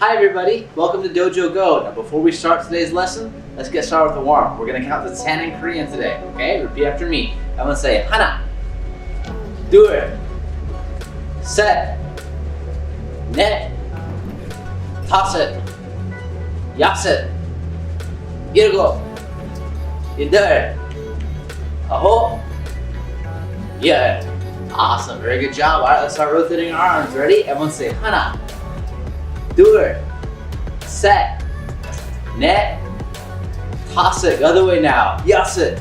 Hi everybody, welcome to Dojo Go. Now before we start today's lesson, let's get started with a warm-up. We're going to count to 10 in Korean today, okay? Repeat after me. I'm going to say 하나, 둘, 셋, 넷, 다섯, 여섯, 일곱, 여덟, 아홉, 열. Awesome, very good job. Alright, let's start rotating our arms. Ready? Everyone say 하나, 둘, 셋, 넷, 다섯. The other way now. 여섯,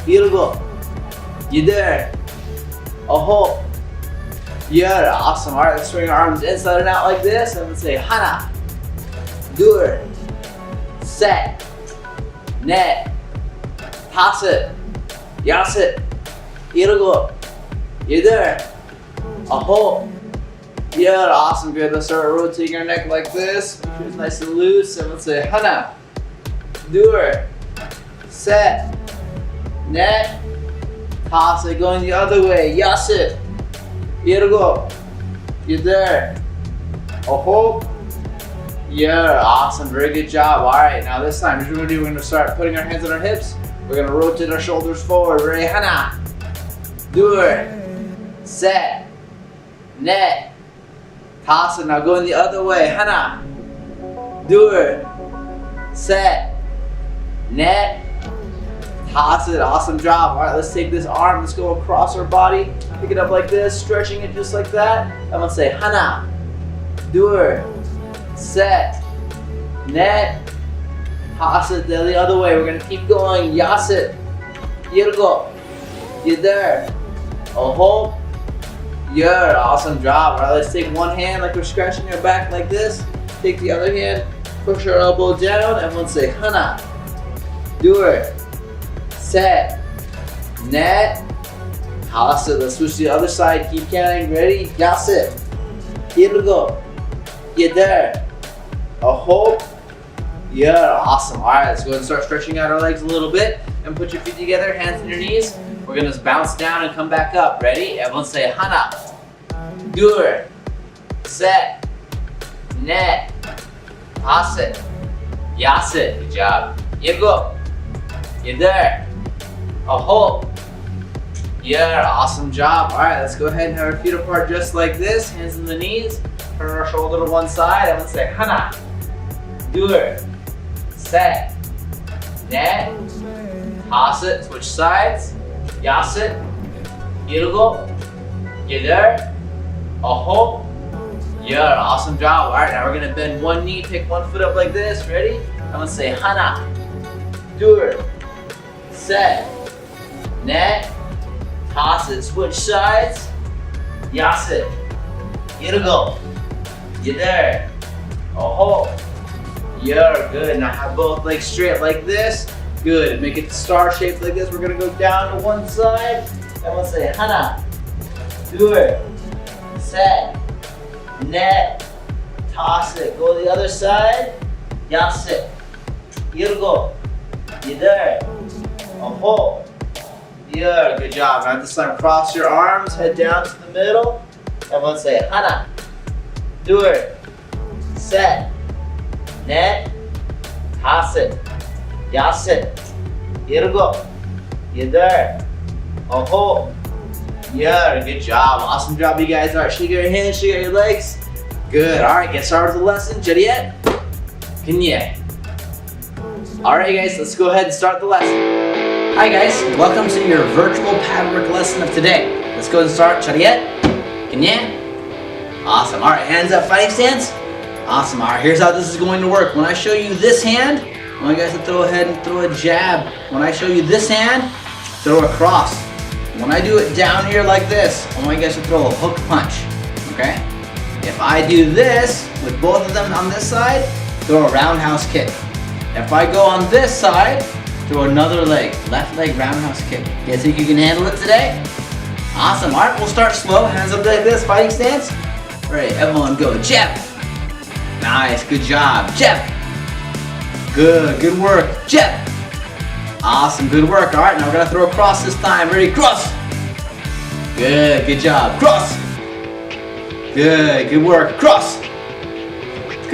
일곱, 여덟, 아홉, 열. Awesome. Alright, let's swing our arms inside and out like this. I'm gonna say 하나, 둘, 셋, 넷, 다섯, 여섯, 일곱, 여덟, 아홉, 열. Awesome, good. Let's start rotating our neck like this. Make sure it's nice and loose. And let's say 하나, 둘, 셋, 넷, 다섯. Going the other way. 여섯, 일곱, 여덟, 아홉, 열. Awesome, very good job. All right, now this time, here's what we're gonna do. We're gonna start putting our hands on our hips. We're gonna rotate our shoulders forward. Ready? 하나, 둘, 셋, 넷, 다섯. Now going the other way. 하나, 둘, 셋, 넷, 다섯. Awesome job. All right, let's take this arm. Let's go across our body. Pick it up like this, stretching it just like that. I'm gonna say 하나, 둘, 셋, 넷, 다섯. Then the other way. We're gonna keep going. 여섯, 일곱, 여덟, 아홉, 열. Awesome job. Alright, let's take one hand like we're scratching our back like this. Take the other hand, push our elbow down, and we'll say 하나, 둘, 셋, 넷, 다섯. Let's switch to the other side. Keep counting. Ready? 여섯, 일곱, 여덟, 아홉, 열. Awesome. Alright, let's go ahead and start stretching out our legs a little bit. And put your feet together, hands on your knees. We're gonna bounce down and come back up. Ready? Everyone say 하나, 둘, 셋, 넷, 다섯, 여섯. Good job. 일곱, 여덟, 아홉, 열. Awesome job. All right, let's go ahead and have our feet apart just like this. Hands on the knees. Turn our shoulder to one side. Everyone say 하나, 둘, 셋, 넷, 다섯. Switch sides. 여섯, 일곱, 여덟, 아홉, 열. Awesome job. Alright, now we're gonna bend one knee, pick one foot up like this. Ready? I'm gonna say 하나, 둘, 셋, 넷, 다섯. Switch sides. 여섯, 일곱, 여덟, 아홉, 열. Good. Now have both legs straight like this. Good. Make it star shaped like this. We're gonna go down to one side. And we'll say 하나, 둘, 셋, 넷, 다섯. Go to the other side. 여섯, 일곱, 여덟, 아홉, 열. Good job. Now this time cross your arms, head down to the middle. And we'll say 하나, 둘, 셋, 넷, 다섯. 여섯, 일곱, 여덟, 아홉, 열. Good job. Awesome job, you guys. All right, shake out your hands, shake out your legs. Good. All right, get started with the lesson. Chariot, kanye. All right, guys, let's go ahead and start the lesson. Hi, guys. Welcome to your virtual Padwork lesson of today. Let's go ahead and start. Chariot, kanye. Awesome. All right, hands up, fighting stance. Awesome. All right, here's how this is going to work. When I show you this hand, I want you guys to throw ahead and throw a jab. When I show you this hand, throw a cross. When I do it down here like this, I want you guys to throw a hook punch, okay? If I do this, with both of them on this side, throw a roundhouse kick. If I go on this side, throw another leg, left leg roundhouse kick. You guys think you can handle it today? Awesome. All right, we'll start slow. Hands up like this, fighting stance. All right, everyone go. Jab. Nice, good job. Jab. Good work. Jab. Awesome, good work. All right, now we're gonna throw a cross this time. Ready, cross. Good job. Cross. Good work. Cross.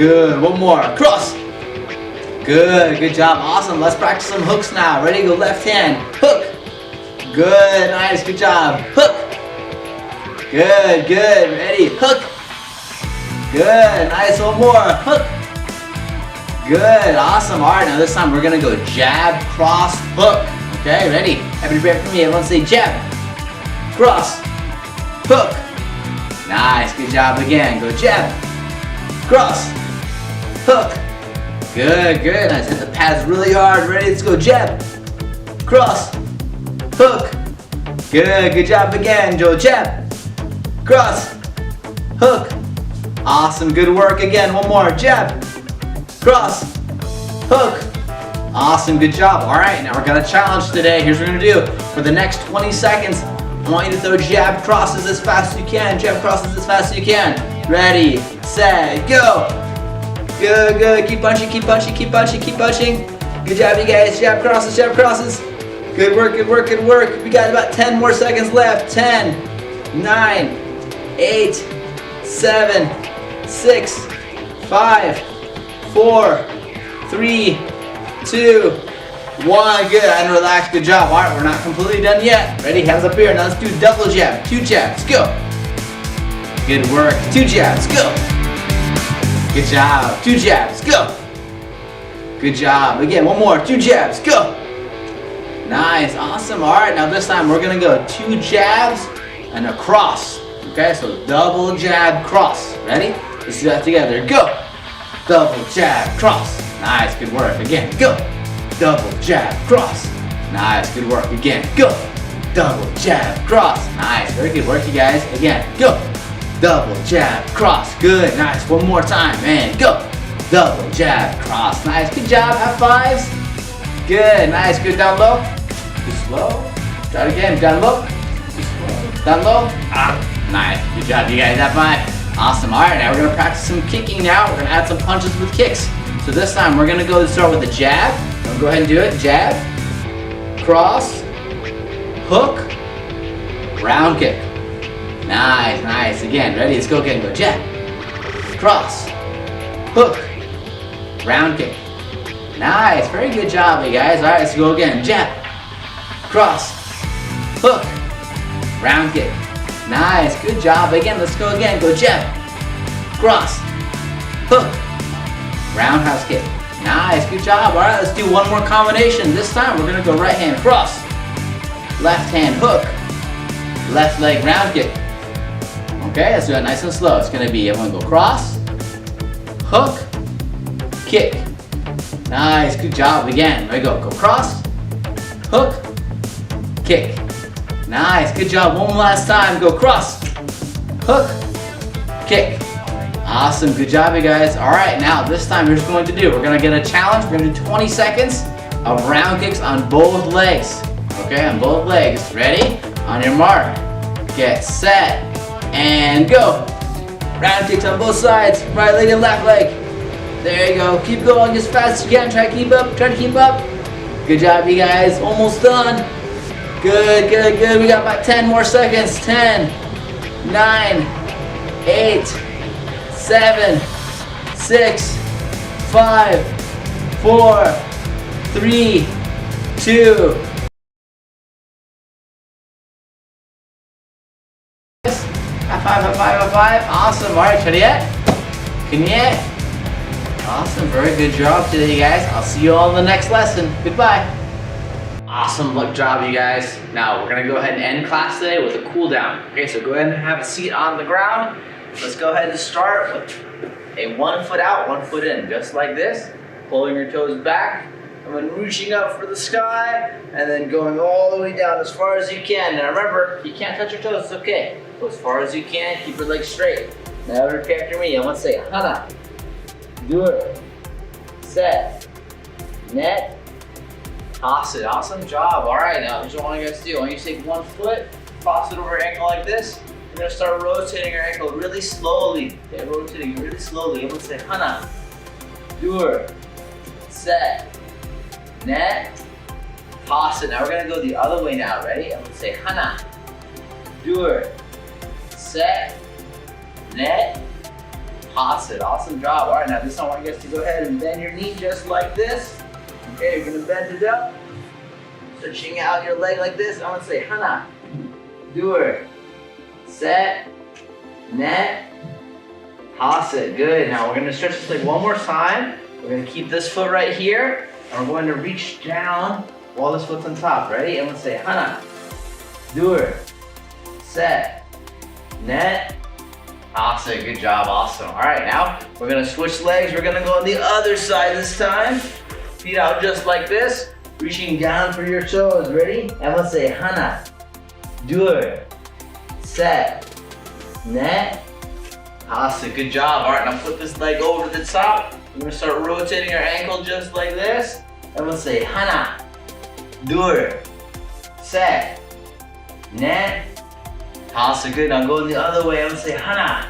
Good, one more. Cross. Good job. Awesome. Let's practice some hooks now. Ready? Go left hand. Hook. Good, nice, good job. Hook. Good. Ready? Hook. Good, nice. One more. Hook. Good, awesome. All right, now this time we're gonna go jab, cross, hook. Okay, ready? Everybody ready for me? Everyone say jab, cross, hook. Nice, good job again. Go jab, cross, hook. Good. Nice. Hit the pads really hard. Ready? Let's go jab, cross, hook. Good job again. Go jab, cross, hook. Awesome, good work again. One more. Jab, cross, hook. Awesome, good job. All right, now we're gonna challenge today. Here's what we're gonna do. For the next 20 seconds, I want you to throw jab crosses as fast as you can. Jab crosses as fast as you can. Ready, set, go. Good. Keep punching. Good job, you guys. Jab crosses. Good work. We got about 10 more seconds left. 10, 9, 8, 7, 6, 5, 4, 3, 2, 1. Good, and relax, good job. All right, we're not completely done yet. Ready, hands up here. Now let's do double jab. 2 jabs, go. Good work, 2 jabs, go. Good job, 2 jabs, go. Good job, again, one more, 2 jabs, go. Nice, awesome. All right, now this time we're gonna go 2 jabs and a cross. Okay, so double jab, cross. Ready? Let's do that together, go. Double jab, cross. Nice, good work. Again, go. Double jab, cross. Nice, good work. Again, go. Double jab, cross. Nice, very good work, you guys. Again, go. Double jab, cross. Good, nice. One more time, and go. Double jab, cross. Nice, good job. High fives. Good, nice. Good, down low. Too slow. Try it again. Down low. Too slow. Down low. Nice. Good job, you guys. High five. Awesome. All right, now we're gonna practice some kicking now. We're gonna add some punches with kicks. So this time we're gonna go start with a jab. Go ahead and do it. Jab, cross, hook, round kick. Nice. Again, ready? Let's go again. Go jab, cross, hook, round kick. Nice. Very good job, you guys. All right, let's go again. Jab, cross, hook, round kick. Nice. Good job. Again, let's go again. Go jab, cross, hook, roundhouse kick. Nice, good job. All right, let's do one more combination. This time we're gonna go right hand cross, left hand hook, left leg round kick. Okay, let's do it nice and slow. It's gonna be, everyone go cross, hook, kick. Nice, good job. Again, there we go. Go cross, hook, kick. Nice, good job. One last time. Go cross, hook, kick. Awesome, good job, you guys. All right, now this time here's what we're going to do. We're gonna get a challenge. We're gonna do 20 seconds of round kicks on both legs. Okay, on both legs. Ready? On your mark, get set, and go. Round kicks on both sides, right leg and left leg. There you go. Keep going as fast as you can. Try to keep up. Good job, you guys. Almost done. Good. We got about 10 more seconds. 10, 9, 8, 7, 6, 5, 4, 3, 2. High five. Awesome. All right, ready yet? Can you yet? Awesome. Very good job today, you guys. I'll see you all in the next lesson. Goodbye. Awesome job, you guys. Now we're gonna go ahead and end class today with a cool down. Okay, so go ahead and have a seat on the ground. Let's go ahead and start with a 1 foot out, 1 foot in, just like this. Pulling your toes back, and then reaching up for the sky, and then going all the way down as far as you can. Now remember, you can't touch your toes, it's okay. Go as far as you can, keep your legs straight. Now repeat after me. I want to say hana, do it, set, net, toss it. Awesome job. All right, now here's what I want you guys to do. I want you to take 1 foot, cross it over your ankle like this. You're gonna start rotating your ankle really slowly. Okay, rotating really slowly. I'm gonna say hana, do, set, net, toss it. Now we're gonna go the other way now. Ready? I'm gonna say hana, do, set, net, Toss it. Awesome job. All right, now this time I want you guys to go ahead and bend your knee just like this. Okay, you're gonna bend it up. Stretching out your leg like this. I'm gonna say hana. Do it. Set. Net. Toss it. Good. Now we're gonna stretch this leg one more time. We're gonna keep this foot right here. And we're going to reach down while this foot's on top. Ready? I'm gonna say hana. Do it. Set. Net. Toss it. Good job. Awesome. All right, now we're gonna switch legs. We're gonna go on the other side this time. Feet out just like this. Reaching down for your toes. Ready? I'm gonna say hana. Do it. Set. Net. Toss it. Good job. All right, now put this leg over the top. We're gonna start rotating our ankle just like this. I'm gonna say hana. Do it. Set. Net. Toss it. Good. Now go the other way. I'm gonna say hana.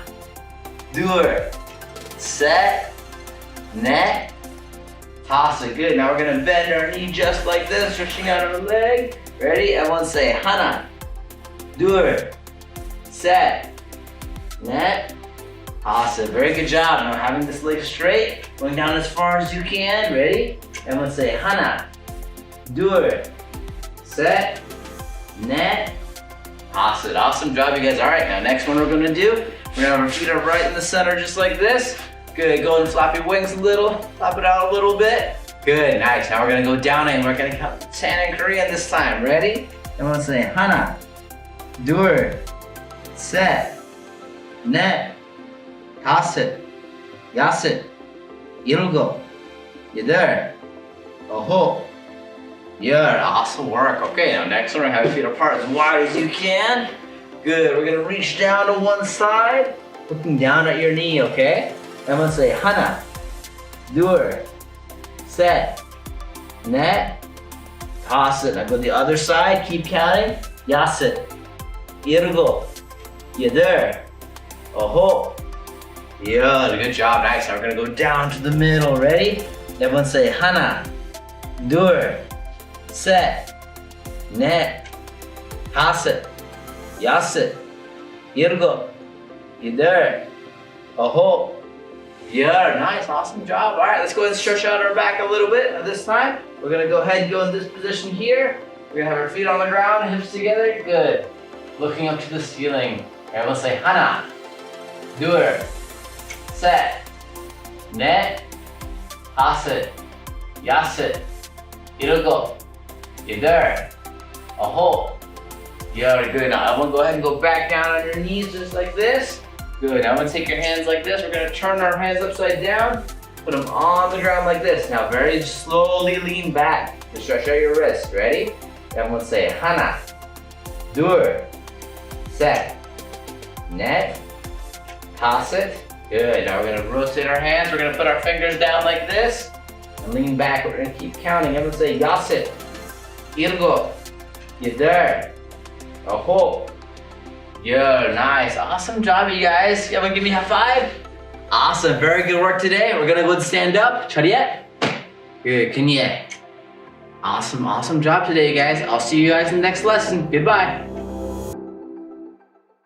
Do it. Set. Net. Toss it. Good. Now we're gonna bend our knee just like this, stretching out our leg. Ready? I want to say hana. Do it. Set. Net. Awesome. Very good job. Now having this leg straight, going down as far as you can. Ready? I want to say hana. Do it. Set. Net. Awesome. Awesome job, you guys. All right. Now next one we're gonna do. We're gonna have our feet up right in the center, just like this. Good. Go and flap your wings a little. Flap it out a little bit. Good. Nice. Now we're gonna go down and we're gonna count 10 in Korean this time. Ready? I want to say hana. Do it. Set. Net. 다섯, 여섯, 일곱, 여덟, 아홉, 열. Awesome work. Okay, now next one, we're gonna have your feet apart as wide as you can. Good. We're gonna reach down to one side, looking down at your knee. Okay. I'm gonna say 하나, 둘, 셋, 넷, 다섯. Now go to the other side. Keep counting. 여섯, 일곱, 여덟, 아홉. Yeah, good job. Nice. Now we're gonna go down to the middle. Ready? Everyone say 하나, 둘, 셋, 넷, 다섯, 여섯, 일곱, 여덟, 아홉, 열. Nice. Awesome job. All right, let's go ahead and stretch out our back a little bit. Now this time, we're gonna go ahead and go in this position here. We're gonna have our feet on the ground, hips together. Good. Looking up to the ceiling. Everyone say 하나, 둘, 셋, 넷, 다섯, 여섯, 일곱, 여덟, 아홉, 열. Good. Now everyone go ahead and go back down on your knees just like this. Good. Now I'm gonna take your hands like this. We're gonna turn our hands upside down, put them on the ground like this. Now very slowly lean back to stretch out your wrists. Ready? Everyone say 하나, 둘, 셋, 넷, 다섯. Good. Now we're gonna rotate our hands. We're gonna put our fingers down like this and lean back. We're gonna keep counting. I'm gonna say 여섯, 일곱, 여덟, 아홉, 열. Nice. Awesome job, you guys. You wanna give me a high five? Awesome. Very good work today. We're gonna go and stand up. 차렷. Good. Kanye. Awesome. Awesome job today, you guys. I'll see you guys in the next lesson. Goodbye.